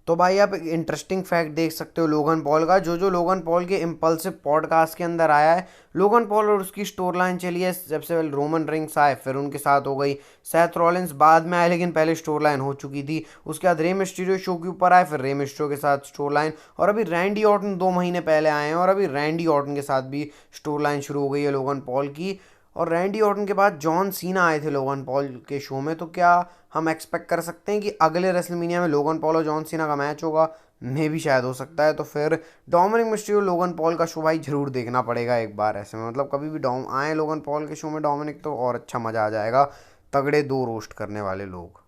तो भाई आप एक इंटरेस्टिंग फैक्ट देख सकते हो लोगन पॉल का, जो लोगन पॉल के इम्पल्सिव पॉडकास्ट के अंदर आया है। लोगन पॉल और उसकी स्टोर लाइन चली है, सबसे पहले रोमन रिंग्स आए, फिर उनके साथ हो गई सेथ रॉलिंस बाद में आए, लेकिन पहले स्टोर लाइन हो चुकी थी। उसके बाद रे मिस्टीरियो शो के ऊपर आए, फिर रे मिस्टीरियो के साथ स्टोर लाइन, और अभी रैंडी ऑर्टन 2 महीने पहले आए हैं, और अभी रैंडी ऑर्टन के साथ भी स्टोर लाइन शुरू हो गई है लोगन पॉल की। और रैंडी ऑर्टन के बाद जॉन सीना आए थे लोगन पॉल के शो में, तो क्या हम एक्सपेक्ट कर सकते हैं कि अगले रेसलमेनिया में लोगन पॉल और जॉन सीना का मैच होगा? मे भी शायद हो सकता है। तो फिर डोमिनिक मिस्टीरियो लोगन पॉल का शो भाई जरूर देखना पड़ेगा एक बार ऐसे में, मतलब कभी भी डॉम आए लोगन पॉल के शो में डोमिनिक, तो और अच्छा मज़ा आ जाएगा। तगड़े दो रोस्ट करने वाले लोग।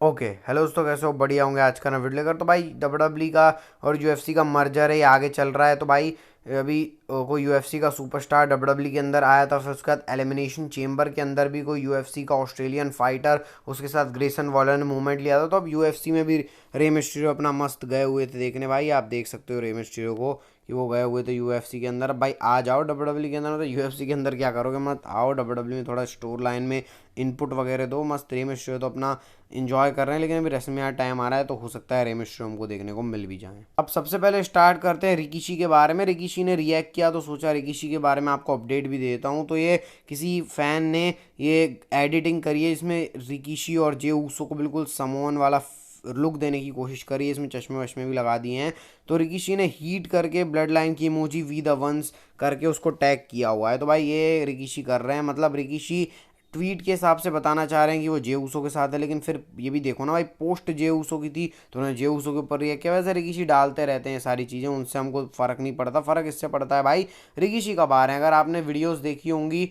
ओके हेलो दोस्तों, कैसे हो? बढ़िया होंगे। आज का ना वीडियो लेकर, तो भाई डब्ल्यू का और यूएफसी का मर्जर है, ये आगे चल रहा है। तो भाई अभी कोई यूएफसी का सुपरस्टार डब्ल्यू के अंदर आया था, फिर उसके बाद एलिमिनेशन चेम्बर के अंदर भी कोई यूएफसी का ऑस्ट्रेलियन फाइटर, उसके साथ ग्रेसन वॉलर ने मूवमेंट लिया था। तो अब यूएफसी में भी रे मिस्टीरियो अपना मस्त गए हुए थे देखने। भाई आप देख सकते हो रे मिस्टीरियो को कि वो गए हुए थे यूएफसी के अंदर। अब भाई आ जाओ डब्ल्यू के अंदर, तो यूएफसी के अंदर क्या करोगे, मत आओ डब्ल्यू में थोड़ा स्टोर लाइन में इनपुट वगैरह दो। मस्त रे मिस्टीरियो तो अपना इंजॉय कर रहे हैं, लेकिन अभी रेसलमेनिया टाइम आ रहा है, तो हो सकता है रे मिस्टीरियो हमको देखने को मिल भी जाए। अब सबसे पहले स्टार्ट करते हैं रिकीशी के बारे में। रिकीशी ने रिएक्ट किया, तो सोचा रिकीशी के बारे में आपको अपडेट भी देता हूँ। तो ये किसी फैन ने ये एडिटिंग करी है, इसमें रिकीशी और जे ऊसो को बिल्कुल समोन वाला लुक देने की कोशिश करी है, इसमें चश्मे वश्मे भी लगा दिए हैं। तो रिकीशी ने हीट करके ब्लड लाइन की इमोजी वी द वंस करके उसको टैग किया हुआ है। तो भाई ये रिकीशी कर रहे हैं, मतलब रिकीशी ट्वीट के हिसाब से बताना चाह रहे हैं कि वो जे ऊसो के साथ है, लेकिन फिर ये भी देखो ना भाई, पोस्ट जे ऊसो की थी तो उन्होंने जे ऊसो के ऊपर रिएक्ट किया। वैसे रिकीशी डालते रहते हैं सारी चीज़ें, उनसे हमको फ़र्क नहीं पड़ता। फ़र्क इससे पड़ता है भाई रिकीशी कब आ रहे हैं। अगर आपने वीडियोस देखी होंगी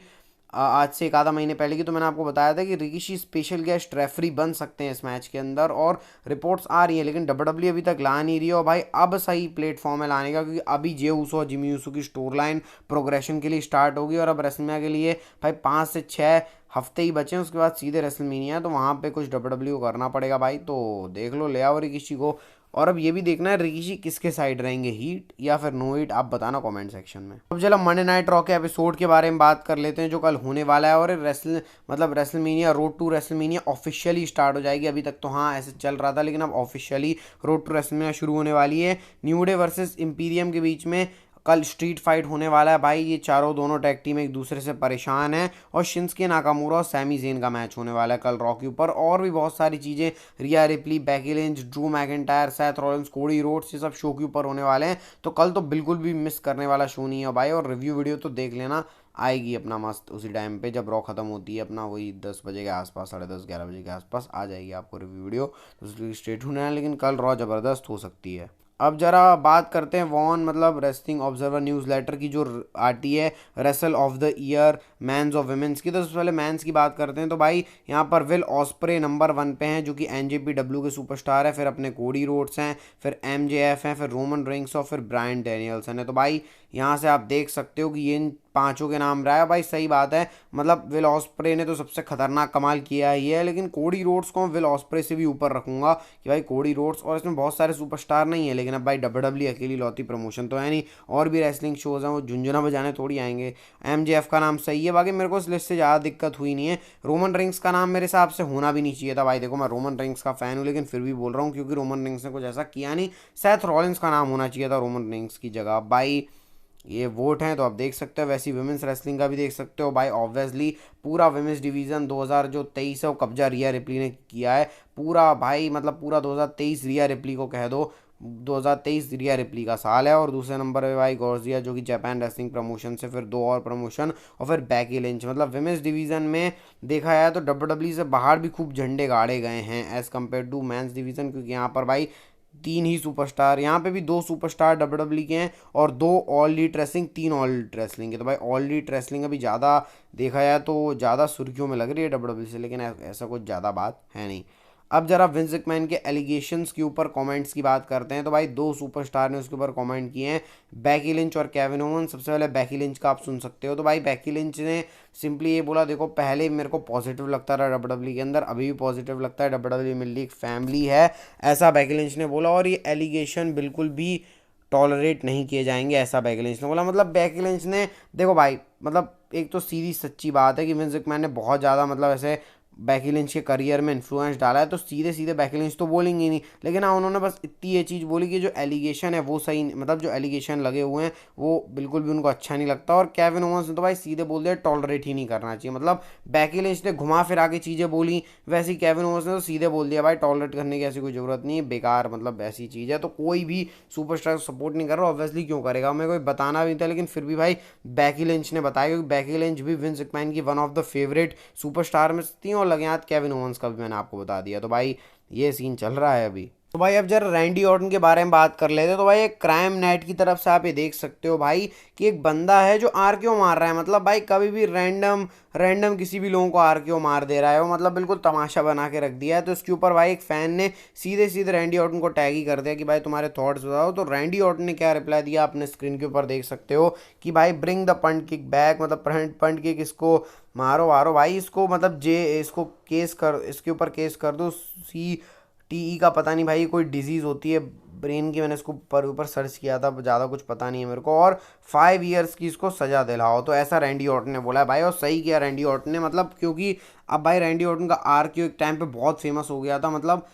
आज से एक आधा महीने पहले की, तो मैंने आपको बताया था कि रिकीशी स्पेशल गेस्ट रेफरी बन सकते हैं इस मैच के अंदर, और रिपोर्ट्स आ रही हैं, लेकिन डब्ल्यू अभी तक ला नहीं रही है। और भाई अब सही प्लेटफॉर्म है लाने का, क्योंकि अभी जे ऊसो और जिमी ऊसो की स्टोर लाइन प्रोग्रेशन के लिए स्टार्ट होगी, और अब रेसलमेनिया के लिए भाई 5 से 6 हफ्ते ही बचे हैं, उसके बाद सीधे रेसलमेनिया है, तो वहाँ पे कुछ डब्ल्यू करना पड़ेगा भाई। तो देख लो, ले आओ रिकीशी को। और अब ये भी देखना है रिकीशी किसके साइड रहेंगे, हीट या फिर नो हीट, आप बताना कमेंट सेक्शन में। अब चलो मंडे नाइट रॉ के एपिसोड के बारे में बात कर लेते हैं, जो कल होने वाला है। और WrestleMania road to WrestleMania officially start हो जाएगी। अभी तक तो हाँ ऐसे चल रहा था, लेकिन अब ऑफिशियली रोड टू रेसलमेनिया शुरू होने वाली है। न्यू डे वर्सेस इंपीरियम के बीच में कल स्ट्रीट फाइट होने वाला है भाई। ये चारों दोनों टैग टीम एक दूसरे से परेशान है, और शिंस्के नाकामुरा और सैमी जेन का मैच होने वाला है कल रॉ के ऊपर। और भी बहुत सारी चीज़ें, रिया replay, Becky Lynch, Drew McIntyre, Seth Rollins, Cody Rhodes, ये सब शो के ऊपर होने वाले हैं। तो कल तो बिल्कुल भी मिस करने वाला शो नहीं है भाई। और रिव्यू वीडियो तो देख लेना, आएगी अपना मस्त उसी टाइम पे जब रॉ खत्म होती है, अपना वही 10 बजे के आसपास, 10:30 11 बजे के आसपास आ जाएगी आपको रिव्यू वीडियो। तो उसके स्ट्रेट होना है, लेकिन कल रॉ ज़बरदस्त हो सकती है। अब जरा बात करते हैं वॉन मतलब रेसलिंग ऑब्जर्वर न्यूज़ लेटर की, जो आती है wrestle of the year men's और विमेंस की। तो सबसे पहले मैंस की बात करते हैं, तो भाई यहाँ पर विल ऑस्प्रे नंबर 1 पे हैं, जो कि एनजेपीडब्ल्यू के सुपरस्टार है। फिर अपने कोडी रोड्स हैं, फिर एमजेएफ हैं, फिर रोमन रिंग्स और फिर ब्रायन डैनियल्सन है। तो भाई यहाँ से आप देख सकते हो कि ये इन पांचों के नाम रहा है भाई। सही बात है, मतलब विल ऑस्प्रे ने तो सबसे खतरनाक कमाल किया ही है, लेकिन कोडी रोड्स को विल ऑस्प्रे से भी ऊपर रखूंगा कि भाई कोडी रोड्स, और इसमें बहुत सारे सुपरस्टार नहीं है, लेकिन अब भाई डब्ल्यू अकेली लौती प्रमोशन तो है नहीं, और भी रेसलिंग शोज हैं, वो झुंझुना बजाने थोड़ी आएंगे। एमजेएफ का नाम सही है, बाकी मेरे को इस लिस्ट से ज़्यादा दिक्कत हुई नहीं है। रोमन रिंग्स का नाम मेरे हिसाब से होना भी नहीं चाहिए था भाई। देखो मैं रोमन रिंग्स का फ़ैन हूँ, लेकिन फिर भी बोल रहा हूँ, क्योंकि रोमन रिंग्स ने कुछ ऐसा किया नहीं। सेथ रॉलिंस का नाम होना चाहिए था रोमन रिंग्स की जगह भाई। ये वोट हैं तो आप देख सकते हो। वैसी वुमेंस रेसलिंग का भी देख सकते हो भाई। ऑब्वियसली पूरा वुमेंस डिवीज़न 2023 है वो कब्जा रिया रिप्ली ने किया है पूरा भाई, मतलब पूरा 2023 रिया रिप्ली को कह दो। 2023 रिया रिप्ली का साल है। और दूसरे नंबर पे भाई गॉर्जिया, जो कि जापान रेसलिंग प्रमोशन से, फिर 2 और प्रमोशन, और फिर बैकी लिंच। मतलब वुमेंस डिवीज़न में देखा जाए तो डब्ल्यू से बाहर भी खूब झंडे गाड़े गए हैं as compare to men's division, क्योंकि यहाँ पर भाई 3 ही सुपरस्टार, यहाँ पे भी 2 सुपरस्टार डब्ल्यू के हैं, और 2 all lead wrestling, 3 all lead wrestling के। तो भाई ऑल लीड रेसलिंग अभी ज़्यादा देखा जाए तो ज़्यादा सुर्खियों में लग रही है डब्ल्यू से, लेकिन ऐसा कुछ ज़्यादा बात है नहीं। अब जरा विंस मैकमैन के एलिगेशंस के ऊपर कमेंट्स की बात करते हैं, तो भाई 2 सुपरस्टार ने उसके ऊपर कमेंट किए हैं, बैकी लिंच और केविन ओवन। सबसे पहले बैकी लिंच का आप सुन सकते हो। तो भाई बैकी लिंच ने सिंपली ये बोला, देखो पहले मेरे को पॉजिटिव लगता रहा डब्ल्यू के अंदर, अभी भी पॉजिटिव लगता है, डब्ल्यू मेरे लिए एक फैमिली है, ऐसा बैकी लिंच ने बोला। और ये एलिगेशन बिल्कुल भी टॉलरेट नहीं किए जाएंगे, ऐसा बैकी लिंच ने बोला। मतलब बैकी लिंच ने देखो भाई, मतलब एक तो सीधी सच्ची बात है कि विंस मैकमैन ने बहुत ज़्यादा मतलब ऐसे बैकी लिंच के करियर में इन्फ्लुएंस डाला है, तो सीधे सीधे बैकी लिंच तो बोलेंगे ही नहीं। लेकिन हाँ, उन्होंने बस इतनी ये चीज़ बोली कि जो एलिगेशन है वो सही, मतलब जो एलिगेशन लगे हुए हैं वो बिल्कुल भी उनको अच्छा नहीं लगता। और केविन ओवंस ने तो भाई सीधे बोल दिया टॉलरेट ही नहीं करना चाहिए। मतलब बैकी लिंच ने घुमा फिरा के चीज़ें बोली, वैसे ही केविन ओवंस ने तो सीधे बोल दिया भाई टॉलरेट करने की ऐसी कोई ज़रूरत नहीं है, बेकार मतलब ऐसी चीज़ है। तो कोई भी सुपरस्टार सपोर्ट नहीं कर रहा, ऑब्वियसली क्यों करेगा, मेरे को बताना भी था, लेकिन फिर भी भाई बैकी लिंच ने बताया, क्योंकि बैकी लिंच भी विंस मैकमैन की one of the favourite superstar में थी। और लगे हाथ केविन ओवंस का भी मैंने आपको बता दिया। तो भाई ये सीन चल रहा है अभी। तो भाई अब जरा रैंडी ऑर्टन के बारे में बात कर लेते हैं। तो भाई एक क्राइम नेट की तरफ से आप ये देख सकते हो भाई कि एक बंदा है जो आरकेओ मार रहा है। मतलब भाई कभी भी रैंडम रैंडम किसी भी लोगों को आरकेओ मार दे रहा है वो, मतलब बिल्कुल तमाशा बना के रख दिया है। तो इसके ऊपर भाई एक फैन ने सीधे सीधे रैंडी ऑर्टन को टैग ही कर दिया कि भाई तुम्हारे थॉट्स बताओ। तो रैंडी ऑर्टन ने क्या रिप्लाई दिया अपने स्क्रीन के ऊपर देख सकते हो कि भाई bring the punt kick back, मतलब पंट किक, इसको मारो मारो भाई इसको, मतलब इसको केस कर, इसके ऊपर केस कर दो। CTE का पता नहीं भाई कोई डिजीज़ होती है ब्रेन की, मैंने इसको ऊपर सर्च किया था, ज़्यादा कुछ पता नहीं है मेरे को। और 5 ईयर्स की इसको सज़ा दिलाओ। तो ऐसा रैंडी ऑर्टन ने बोला है भाई, और सही किया रैंडी ऑर्टन ने। मतलब क्योंकि अब भाई रैंडी ऑर्टन का आरक्यू एक टाइम पे बहुत फेमस हो गया था। मतलब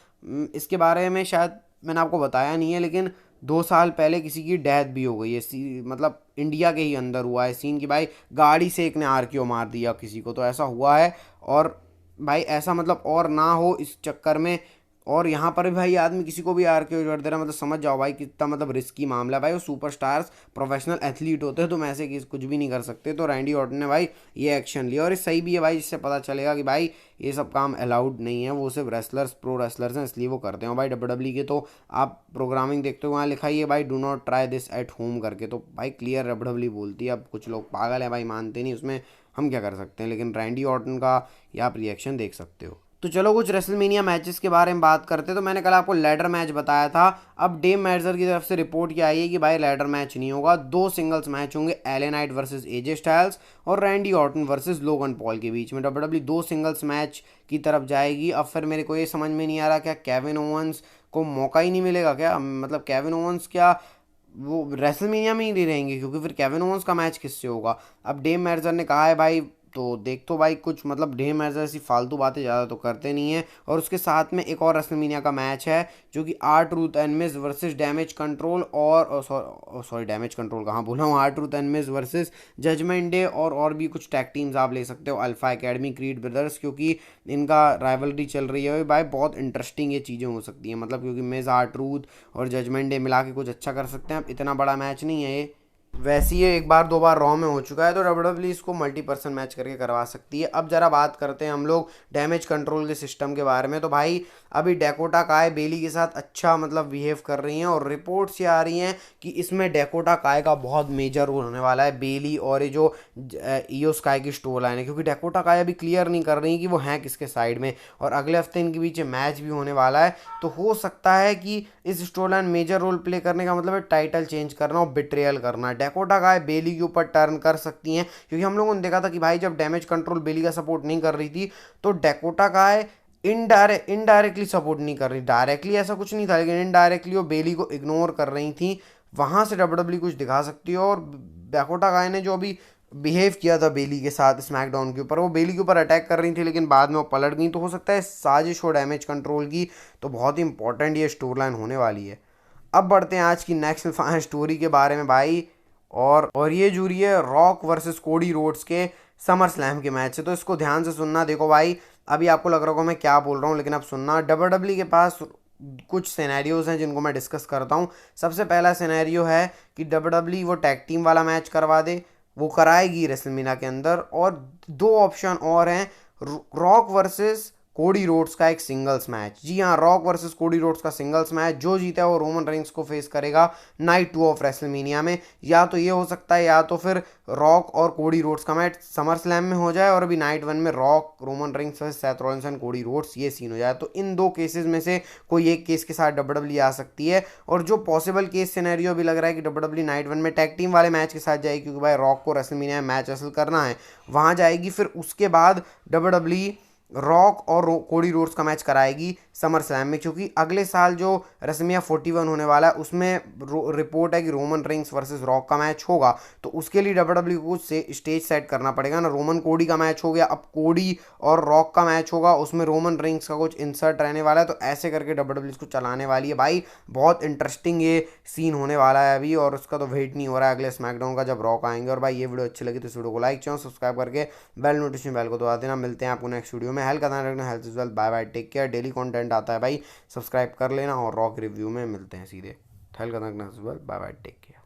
इसके बारे में शायद मैंने आपको बताया नहीं है, लेकिन 2 साल पहले किसी की डेथ भी हो गई है। मतलब इंडिया के ही अंदर हुआ है सीन कि भाई गाड़ी से एक ने आरक्यू मार दिया किसी को, तो ऐसा हुआ है। और भाई ऐसा मतलब और ना हो इस चक्कर में। और यहाँ पर भी भाई आदमी किसी को भी आर के कर दे रहा है, मतलब समझ जाओ भाई कितना मतलब रिस्की मामला है भाई। वो सुपरस्टार्स प्रोफेशनल एथलीट होते हैं, तुम ऐसे कुछ भी नहीं कर सकते। तो रैंडी ऑर्टन ने भाई ये एक्शन लिया, और ये सही भी है भाई, जिससे पता चलेगा कि भाई ये सब काम अलाउड नहीं है। वो सिर्फ रेसलर्स, प्रो रेसलर्स हैं, इसलिए वो करते हैं। भाई डब्ल्यू के तो आप प्रोग्रामिंग देखते हो, वहाँ लिखा ही है भाई do not try this at home करके। तो भाई क्लियर डब्ल्यू बोलती है। अब कुछ लोग पागल हैं भाई, मानते नहीं, उसमें हम क्या कर सकते हैं। लेकिन रैंडी ऑर्टन का ये आप रिएक्शन देख सकते हो। तो चलो कुछ रेसलमेनिया मैचेस के बारे में बात करते हैं। तो मैंने कल आपको लैडर मैच बताया था। अब डेम मैडजर की तरफ से रिपोर्ट क्या आई है कि भाई लैडर मैच नहीं होगा, 2 सिंगल्स मैच होंगे, LA Knight versus AJ Styles और Randy Orton versus Logan Paul के बीच में। डब्ल्यूडब्ल्यू 2 सिंगल्स मैच की तरफ जाएगी। अब फिर मेरे को ये समझ में नहीं आ रहा क्या केविन ओवंस को मौका ही नहीं मिलेगा क्या, मतलब केविन ओवंस क्या वो रेसलमेनिया में ही नहीं रहेंगे, क्योंकि फिर केविन ओवंस का मैच किससे होगा। अब डेम मैडजर ने कहा है भाई, तो देख तो भाई कुछ मतलब डेम मैडजर ऐसी फालतू बातें ज़्यादा तो करते नहीं है। और उसके साथ में एक और रेसलमेनिया का मैच है जो कि R-Truth and Miz versus Damage Control, और सॉरी डैमेज कंट्रोल कहाँ बोला हूँ, R-Truth and Miz versus Judgment Day. और भी कुछ टैग टीम्स आप ले सकते हो, अल्फा एकेडमी, क्रीड ब्रदर्स, क्योंकि इनका राइवलरी चल रही है भाई। बहुत इंटरेस्टिंग ये चीज़ें हो सकती हैं, मतलब क्योंकि मिज R-Truth और जजमेंट डे मिला के कुछ अच्छा कर सकते हैं। अब इतना बड़ा मैच नहीं है ये, वैसे ये एक बार 2 बार रॉ में हो चुका है, तो डब्ल्यूडब्ल्यू इसको मल्टीपर्सन मैच करके करवा सकती है। अब जरा बात करते हैं हम लोग डैमेज कंट्रोल के सिस्टम के बारे में। तो भाई अभी डेकोटा काय बेली के साथ अच्छा मतलब बिहेव कर रही हैं, और रिपोर्ट्स ये आ रही हैं कि इसमें डेकोटा काय का बहुत मेजर रोल होने वाला है, बेली और ये जो ईओ स्काई की स्टोर लाइन है। क्योंकि डेकोटा काय अभी क्लियर नहीं कर रही कि वो हैं किसके साइड में, और अगले हफ्ते इनके बीच मैच भी होने वाला है। तो हो सकता है कि इस storyline major role play करने का मतलब है टाइटल चेंज करना और बिट्रेयल करना। डेकोटा काय बेली के ऊपर टर्न कर सकती हैं, क्योंकि हम लोगों ने देखा था कि भाई जब डैमेज कंट्रोल बेली का सपोर्ट नहीं कर रही थी, तो डेकोटा काय इनडायरेक्टली सपोर्ट नहीं कर रही, डायरेक्टली ऐसा कुछ नहीं था, लेकिन इनडायरेक्टली वो बेली को इग्नोर कर रही थी। वहां से डब्ल्यूडब्ल्यू कुछ दिखा सकती है। और डेकोटा काय ने जो अभी बिहेव किया था बेली के साथ स्मैकडाउन के ऊपर, वो बेली के ऊपर अटैक कर रही थी, लेकिन बाद में वो पलट गई। तो हो सकता है साजिश हो डैमेज कंट्रोल की। तो बहुत ही इंपॉर्टेंट ये स्टोर लाइन होने वाली है। अब बढ़ते हैं आज की नेक्स्ट स्टोरी के बारे में भाई, और ये जुड़ी है रॉक वर्सेस कोडी रोड्स के समर स्लैम के मैच से। तो इसको ध्यान से सुनना। देखो भाई अभी आपको लग रहा होगा मैं क्या बोल रहा हूँ, लेकिन अब सुनना। डब्ल्यूडब्ल्यू के पास कुछ सिनेरियोज हैं जिनको मैं डिस्कस करता हूँ। सबसे पहला सिनेरियो है कि डब्ल्यूडब्ल्यू वो टैग टीम वाला मैच करवा दे, वो कराएगी रेसलमेनिया के अंदर। और 2 ऑप्शन और हैं, रॉक वर्सेस कोडी रोड्स का एक सिंगल्स मैच। जी हाँ, रॉक वर्सेस कोडी रोड्स का सिंगल्स मैच। जो जीता है वो रोमन रेंस को फेस करेगा नाइट 2 ऑफ रेसलमेनिया में। या तो ये हो सकता है, या तो फिर रॉक और कोडी रोड्स का मैच समर स्लैम में हो जाए, और अभी नाइट 1 में rock, Roman Reigns versus Seth Rollins and Cody Rhodes, ये सीन हो जाए। तो इन 2 केसेस में से कोई एक केस के साथ डब्ल्यूडब्ल्यू आ सकती है। और जो पॉसिबल केस सिनेरियो भी लग रहा है कि डब्ल्यूडब्ल्यू नाइट 1 में टैग टीम वाले मैच के साथ जाएगी, क्योंकि भाई रॉक को रेसलमेनिया में मैच हासिल करना है, वहाँ जाएगी। फिर उसके बाद डब्ल्यूडब्ल्यू रॉक और कोडी रोड्स का मैच कराएगी समर स्लैम में, क्योंकि अगले साल जो रेसलमेनिया 41 होने वाला है उसमें रिपोर्ट है कि रोमन रिंग्स वर्सेस रॉक का मैच होगा। तो उसके लिए डब्ल्यूडब्ल्यू को स्टेज सेट करना पड़ेगा ना। रोमन कोडी का मैच हो गया, अब कोडी और रॉक का मैच होगा, उसमें रोमन रिंग्स का कुछ इंसर्ट रहने वाला है। तो ऐसे करके डब्ल्यूडब्ल्यू इसको चलाने वाली है भाई। बहुत इंटरेस्टिंग ये सीन होने वाला है अभी, और उसका तो वेट नहीं हो रहा है अगले स्मैकडाउन का जब रॉक आएंगे। और भाई ये वीडियो अच्छी लगी तो इस वीडियो को लाइक चैनल सब्सक्राइब करके बेल नोटिफिकेशन बेल को दबा देना। मिलते हैं आपको नेक्स्ट वीडियो में। हेल्थ का ध्यान रखना, health is wealth. Bye bye, take care. Daily content आता है भाई, सब्सक्राइब कर लेना। और रॉक रिव्यू में मिलते हैं सीधे। हेल्थ का ध्यान रखना, बाय बाय, टेक केयर।